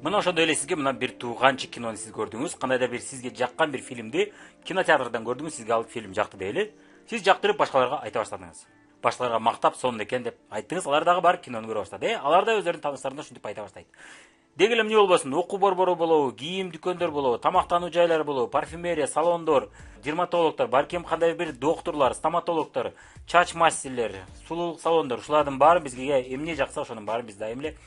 Мына ошондой эле сизге мына бир тууганчы кинону сиз көрдүңүз, кандайда бир сизге жаккан бир фильмди кинотеатрдан көрдүңүз, сизге ал фильм жакты дейли. Сиз жактырып башкаларга айта баштадыңыз. Башкаларга мактап сонун экен деп айттыңыз, алар дагы барып кинону көрө баштады. Алар да өздөрүнүн тааныштарына ушинтип айта баштайт. Деги эле эмне болбосун, окуу борбору болобу, кийим дүкөндөр болобу, тамактануу жайлары болобу, парфюмерия, салондор, дерматологдор, балким кандай бир доктурлар, стоматологдор, чач мастерлер, сулуулук салондор, ушулардын баары бизге эмне жакса ошонун баарын биз дайым эле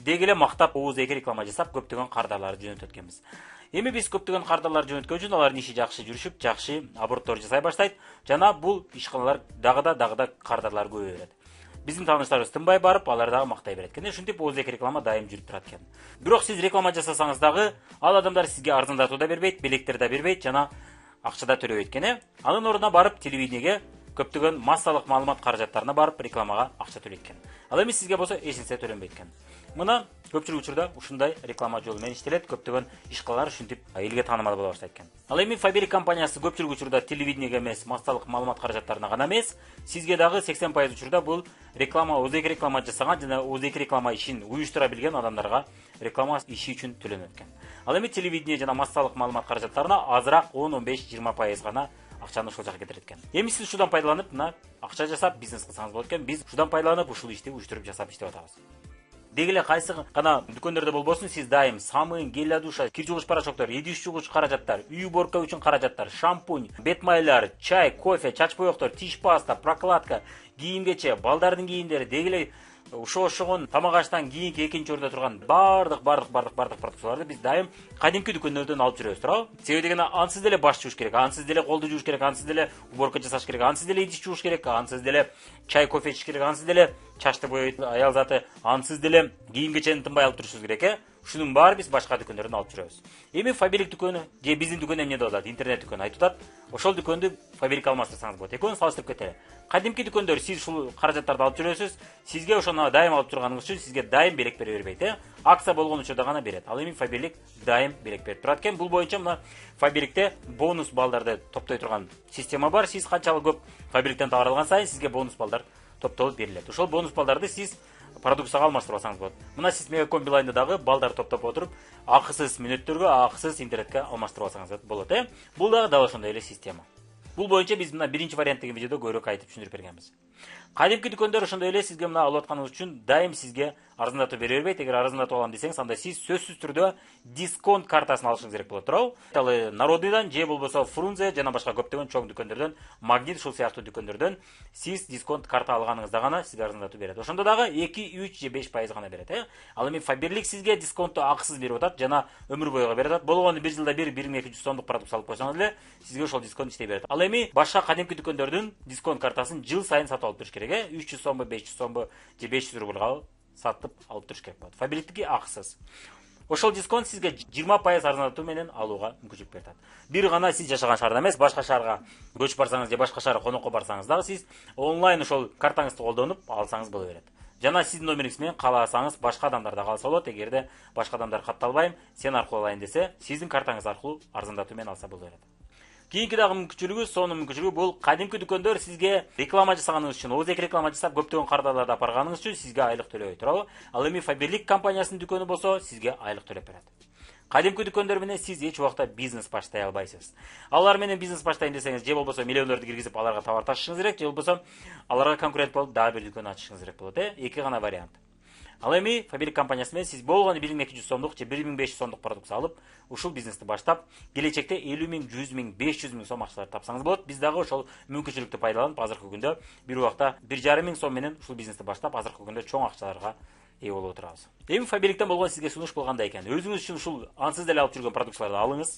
деги эле мактап ооз эки реклама жасап көптөгөн кардарларды жөнөтөт экенбиз. Эми биз көптөгөн кардарларды жөнөткөн үчүн алардын иши жакшы жүрүшүп, жакшы обороттор жасай баштайт. Жана бул ишканалар дагы да кардарлар көбөйө берет. Биздин тааныштарыбыз тынбай барып, алар дагы мактай берет экен. Ушинтип ооз эки реклама дайым жүрүп турат экен. Бирок сиз реклама жасасаңыз дагы, ал адамдар сизге арзандатуу да бербейт, белектер да бербейт, жана акча да төлөбөйт экен. Анын ордуна барып телевидениеге көптөгөн массалык маалымат каражаттарына барып рекламага акча төлөйт экен. Ал эми сизге болсо эч нерсе төлөнбөйт экен. Мына көпчүлүк учурда ушундай реклама жолу менен иштелет, көптөгөн ишканалар ушинтип элге таанымал бола баштайт экен. Ал эми Фаберик компаниясы көпчүлүк учурда телевидениеге эмес, массалык маалымат каражаттарына гана эмес, сизге дагы 80% учурда бул реклама, өзеки реклама жасаган жана өзеки реклама ишин уюштура билген адамдарга реклама иши үчүн төлөнөт экен. Ал эми телевидение жана массалык маалымат каражаттарына азыраак 10-15-20% гана акчаны ошол жака кетирет экен. Эми сиз ушудан пайдаланып, мына акча жасап бизнес кылсаңыз болот экен. Биз ушудан пайдаланып ушул ишти уюштуруп жасап иштеп атабыз. Деги эле кайсы гана дүкөндөрдө болбосун, сиз дайым самын, гель для душа, кир жуугуч порошоктор, идиш жуугуч каражаттар, үй уборка үчүн каражаттар, шампунь, бет майлар, чай, кофе, чач боектор, тиш паста, прокладка, кийимгече, балдардын кийимдери, деги эле ошогон тамак аштан кийинки экинчи ордо турган бардык продукцияларды биз дайым кадимки дүкөндөрдөн алып жүрөбүз, туурабы? Себеби дегенде ансыз деле баш жууш керек, ансыз деле колду жууш керек, ансыз деле уборка жасаш керек, ансыз деле идиш жууш керек, ансыз деле чай, кофе ичиш керек, ансыз деле чачты боойт, аял заты, ансыз деле кийим-кечени тынбай алып турушубуз керек, Ушунун баары биз башка дүкөндөрдөн алып жүрөбүз. Эми Фаберик дүкөнү же биздин дүкөн эмне деп атат? Интернет дүкөнү айтып атат. Ошол дүкөндү Фаберик алмаштырсаңыз болот. Экөөнү салыштырып кетели. Кадимки дүкөндөр сиз ушул каражаттарды алып жүрөсүз. Сизге ошону дайым алып турганыңыз үчүн сизге дайым белек бере бербейт, Акция болгон учурда гана берет. Ал эми Фаберик дайым белек берип турат экен. Бул боюнча мына Фаберикте бонус балдарды топтой турган система бар. Сиз канчалык көп Фабериктен товар алган сайын сизге бонус балдар топтолуп берилет. Ошол бонус балдарды сиз продукцияга алмаштырып алсаңыз болот. Мына сиз Мегаком Билайнда дагы балдар топтоп отуруп, акысыз мүнөттөргө, акысыз интернетке алмаштырып алсаңыз болот, Бул дагы дал ошондой эле система. Бул боюнча биз мына биринчи вариант деген видеодо көбүрөөк айтып түшүндүрүп бергенбиз. Кадимки дүкөндөр ошондой эле сизге мына алып атканыңыз үчүн дайым сизге арзандатуу бере бербейт. Эгер арзандатуу алам десеңиз, анда сиз сөзсүз түрдө дисконт картасын алышыңыз керек болот, туурабы? Ал Народныйдан же болбосо Фрунзе жана башка көптөгөн чоң дүкөндөрдөн, Магнит ушул сыяктуу дүкөндөрдөн сиз дисконт карта алганыңызда гана сизге арзандатуу берет. Ошондо дагы 2, 3 же 5% гана берет, Ал эми Фаберлик сизге дисконтту акысыз берип атат жана өмүр бойго берип атат. Болгону 1 жылда 1200 сомдук продукция алып койсоңуз эле сизге ошол дисконт иштей берет. Ал эми башка кадимки дүкөндөрдүн дисконт картасын жыл сайын сатып алып туруш керек, 300 сомбу, 500 сомбу же 500 рублга сатып алып туруш керек болот. Фаберликтики акысыз. Ошол дисконт сизге 20% арзандатуу менен алууга мүмкүнчүлүк берет. Бир гана сиз жашаган шаарда эмес, башка шаарга көчүп барсаңыз же башка шаарга конокко барсаңыз дагы сиз онлайн ошол картаңызды колдонуп алсаңыз боло берет. Жана сиздин номериңиз менен кааласаңыз башка адамдар да алса болот. Эгерде башка адамдар катталбайм, сен аркылуу алайын десе, сиздин картаңыз аркылуу арзандатуу менен алса боло берет. Кийинки дагы мүмкүнчүлүгү, сонун мүмкүнчүлүгү бул кадимки дүкөндөр сизге реклама жасаганыңыз үчүн, озек реклама жасап көптөгөн кардарларды апарганыңыз үчүн сизге айлык төлөбөйт, туурабы? Ал эми Фаберлик компаниясынын дүкөнү болсо сизге айлык төлөп берет. Кадимки дүкөндөр менен сиз эч убакта бизнес баштай албайсыз. Алар менен бизнес баштайын десеңиз, же болбосо миллиондорду киргизип аларга товар ташышыңыз керек, же болбосо аларга конкурент болуп дагы бир дүкөн ачышыңыз керек болот, Эки гана вариант. Ал эми Фаберик компаниясы менен сиз болгону 1200 сомдук же 1500 сомдук продукция алып, ушул бизнести баштап, келечекте 50 000, 100 000, 500 000 сом акчалар тапсаңыз болот. Биз дагы ошол мүмкүнчүлүктү пайдаланып, азыркы күндө бир убакта 1,5 миң сом менен ушул бизнести баштап, азыркы күндө чоң акчаларга ээ болуп отурабыз. Эми Фабериктен болгон сизге сунуш болгандай экен. Өзүңүз үчүн ушул ансыз деле алып жүргөн продукцияларды алыңыз.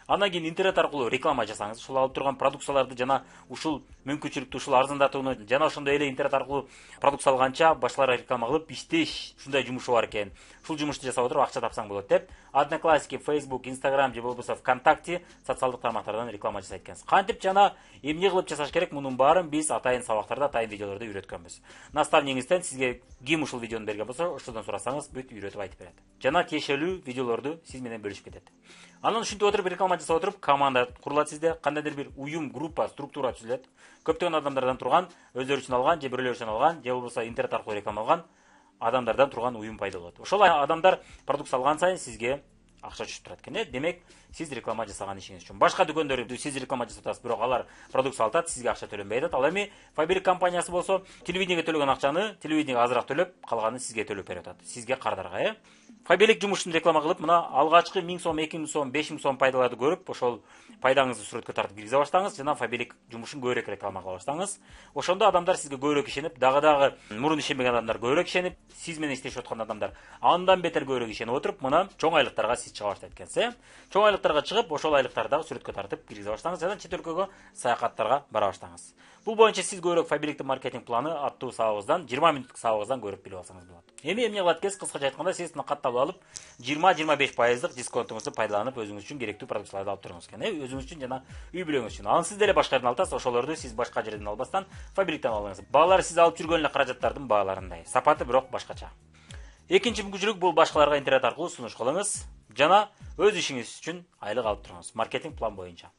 Андан кийин интернет аркылуу реклама жасаңыз. Ушул алып турган продукцияларды жана ушул мүмкүнчүлүктү, ушул арзандатууну жана ошондой эле интернет аркылуу продукция алганча башкаларга реклама кылып иштеш, ушундай жумушу бар экен. Ушул жумушту жасап отуруп акча тапсаң болот деп, Одноклассники, Facebook, Instagram же болбосо ВКонтакте социалдык тармактардан реклама жасайт экенсиз. Кантип жана эмне кылып жасаш керек, мунун баарын биз атайын сабактарда, атайын видеолордо үйрөткөнбүз. Наставнигиңизден сизге ким ушул видеону берген болсо, ошодон сурасаңыз бүт үйрөтүп айтып берет. Жана тиешелүү видеолорду сиз менен бөлүшүп кетет. Анан ушинтип отуруп реклама жасап отуруп, команда курулат сизде, кандайдыр бир уюм, группа, структура түзүлөт. Көптөгөн адамдардан турган, өздөрү үчүн алган, же бирөөлөр үчүн алган, же болбосо интернет аркылуу реклама алган адамдардан турган уюм пайда болот. Ошол адамдар продукт салган сайын сизге акча түшүп турат экен. Демек, сиз реклама жасаган ишиңиз үчүн. Башка дүкөндөр сиз реклама жасап атасыз, бирок алар продукт сатат, сизге акча төлөнбөй атат. Ал эми Фабрик компаниясы болсо, телевидениеге төлөгөн акчаны телевидениеге азыраак төлөп, калганын сизге төлөп берип атат. Сизге кардарга, Фабрик жумушун реклама кылып, мына алгачкы 1000 сом, 2000 сом, 5000 сом пайдаларды көрүп, ошол пайдаңызды сүрөткө тартып киргизе баштаңыз жана Фабрик жумушун көбүрөөк реклама кыла баштаңыз. Ошондо адамдар сизге көбүрөөк ишенип, дагы мурун ишенбеген адамдар көбүрөөк ишенип, сиз менен иштешип аткан адамдар андан бетер көбүрөөк ишенип отуруп, мына чоң айлыктарга сиз чыга баштайт экенсиз. Чоң айлыктарга чыгып, ошол айлыктарды дагы сүрөткө тартып киргизе баштаңыз жана чет өлкөгө саякаттарга бара баштаңыз. Бул боюнча сиз көбүрөөк Фабриктин маркетинг планы аттуу сабагыбыздан 20 мүнөттүк сабагыбыздан көрүп билип алсаңыз болот. Эми эмне кылат экенсиз? Кыскача айтканда, сиз катталып алып 20-25% дисконтуңузду пайдаланып өзүңүз үчүн керектүү продукцияларды алып туруңуз экен. Өзүңүз үчүн жана үй бүлөңүз үчүн. Аны сиз деле башка жерден аласыз, ошолорду сиз башка жерден албастан Фабриктен алыңыз. Баалары сиз алып жүргөн эле каражаттардын бааларындай. Сапаты бирок башкача. Экинчи мүмкүнчүлүк бул башкаларга интернет аркылуу сунуш кылыңыз жана өз ишиңиз үчүн айлык алып туруңуз маркетинг план боюнча.